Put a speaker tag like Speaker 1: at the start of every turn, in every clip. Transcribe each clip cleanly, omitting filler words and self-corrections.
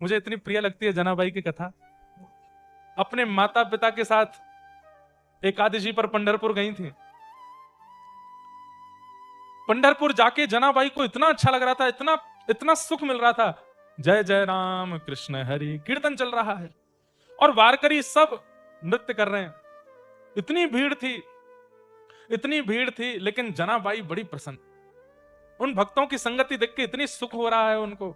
Speaker 1: मुझे इतनी प्रिय लगती है जनाबाई की कथा। अपने माता पिता के साथ एकादशी पर पंढरपुर गई थी। पंढरपुर जाके जनाबाई को इतना अच्छा लग रहा था, इतना इतना सुख मिल रहा था। जय जय राम कृष्ण हरि कीर्तन चल रहा है और वारकरी सब नृत्य कर रहे हैं। इतनी भीड़ थी, लेकिन जनाबाई बड़ी प्रसन्न। उन भक्तों की संगति देख के इतनी सुख हो रहा है उनको,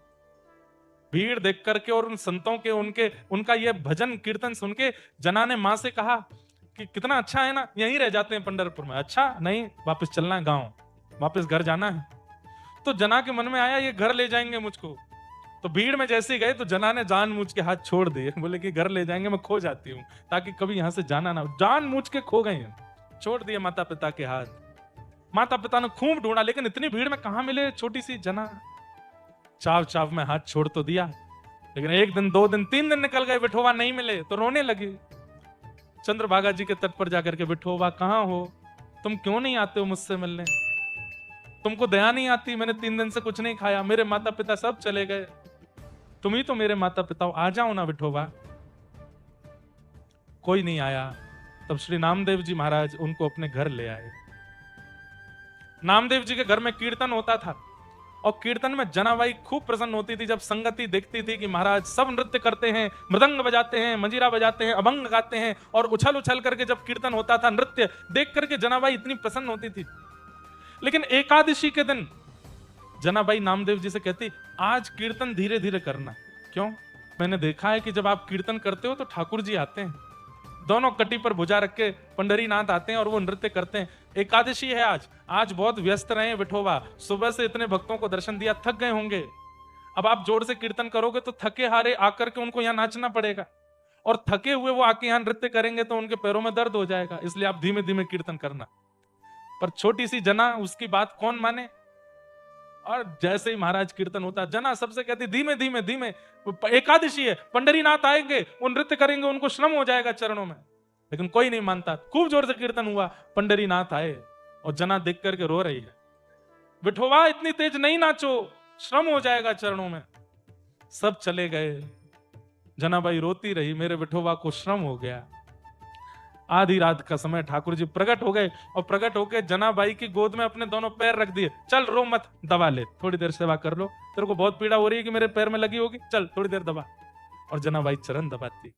Speaker 1: भीड़ देख करके और उन संतों के उनका ये भजन कीर्तन सुन के जना ने मां से कहा कि कितना अच्छा है ना, यहीं रह जाते हैं पंढरपुर में। अच्छा नहीं, वापस चलना है गांव, वापस घर जाना है। तो जना के मन में आया ये घर ले जाएंगे मुझको। तो भीड़ में जैसे ही गए तो जना ने जानबूझ के हाथ छोड़ दिए, बोले कि घर ले जाएंगे, मैं खो जाती हूँ, ताकि कभी यहां से जाना ना हो। जानबूझ के खो गए, छोड़ दिए माता पिता के हाथ। माता पिता ने खूब ढूंढा, लेकिन इतनी भीड़ में कहां मिले छोटी सी जना। चाव चाव में हाथ छोड़ तो दिया, लेकिन 1 दिन 2 दिन 3 दिन निकल गए, विठोबा नहीं मिले तो रोने लगी। चंद्रभागा जी के तट पर जाकर के, विठोबा कहां हो, तुम क्यों नहीं आते हो मुझसे मिलने, तुमको दया नहीं आती, मैंने 3 दिन से कुछ नहीं खाया, मेरे माता पिता सब चले गए, तुम ही तो मेरे माता पिता हो, आ जाओ ना विठोबा। कोई नहीं आया। तब श्री नामदेव जी महाराज उनको अपने घर ले आए। नामदेव जी के घर में कीर्तन होता था और कीर्तन में जनाबाई खूब प्रसन्न होती थी जब संगति देखती थी कि महाराज सब नृत्य करते हैं, मृदंग बजाते हैं, मंजीरा बजाते हैं, अभंग गाते हैं, और उछल उछल करके जब कीर्तन होता था, नृत्य देख करके जनाबाई इतनी प्रसन्न होती थी। लेकिन एकादशी के दिन जनाबाई नामदेव जी से कहती, आज कीर्तन धीरे धीरे करना। क्यों? मैंने देखा है कि जब आप कीर्तन करते हो तो ठाकुर जी आते हैं, दोनों कटी पर भुजा रख के पंढरीनाथ आते हैं और वो नृत्य करते हैं। एकादशी है आज बहुत व्यस्त रहे विठोबा, सुबह से इतने भक्तों को दर्शन दिया, थक गए होंगे। अब आप जोर से कीर्तन करोगे तो थके हारे आकर के उनको यहाँ नाचना पड़ेगा, और थके हुए वो आके यहाँ नृत्य करेंगे तो उनके पैरों में दर्द हो जाएगा, इसलिए आप धीमे धीमे कीर्तन करना। पर छोटी सी जना, उसकी बात कौन माने। और जैसे ही महाराज कीर्तन होता, जना सबसे कहती धीमे धीमे धीमे, एकादशी है, पंढरीनाथ आएंगे, वो नृत्य करेंगे, उनको श्रम हो जाएगा चरणों में। लेकिन कोई नहीं मानता। खूब जोर से कीर्तन हुआ, पंढरीनाथ आए और जना देख करके रो रही है, विठोबा इतनी तेज नहीं नाचो, श्रम हो जाएगा चरणों में। सब चले गए, जनाबाई रोती रही, मेरे विठोबा को श्रम हो गया। आधी रात का समय ठाकुर जी प्रकट हो गए और प्रकट होकर जनाबाई की गोद में अपने दोनों पैर रख दिए। चल रो मत, दबा ले, थोड़ी देर सेवा कर लो, तेरे को बहुत पीड़ा हो रही है कि मेरे पैर में लगी होगी, चल थोड़ी देर दबा। और जनाबाई चरण दबाती।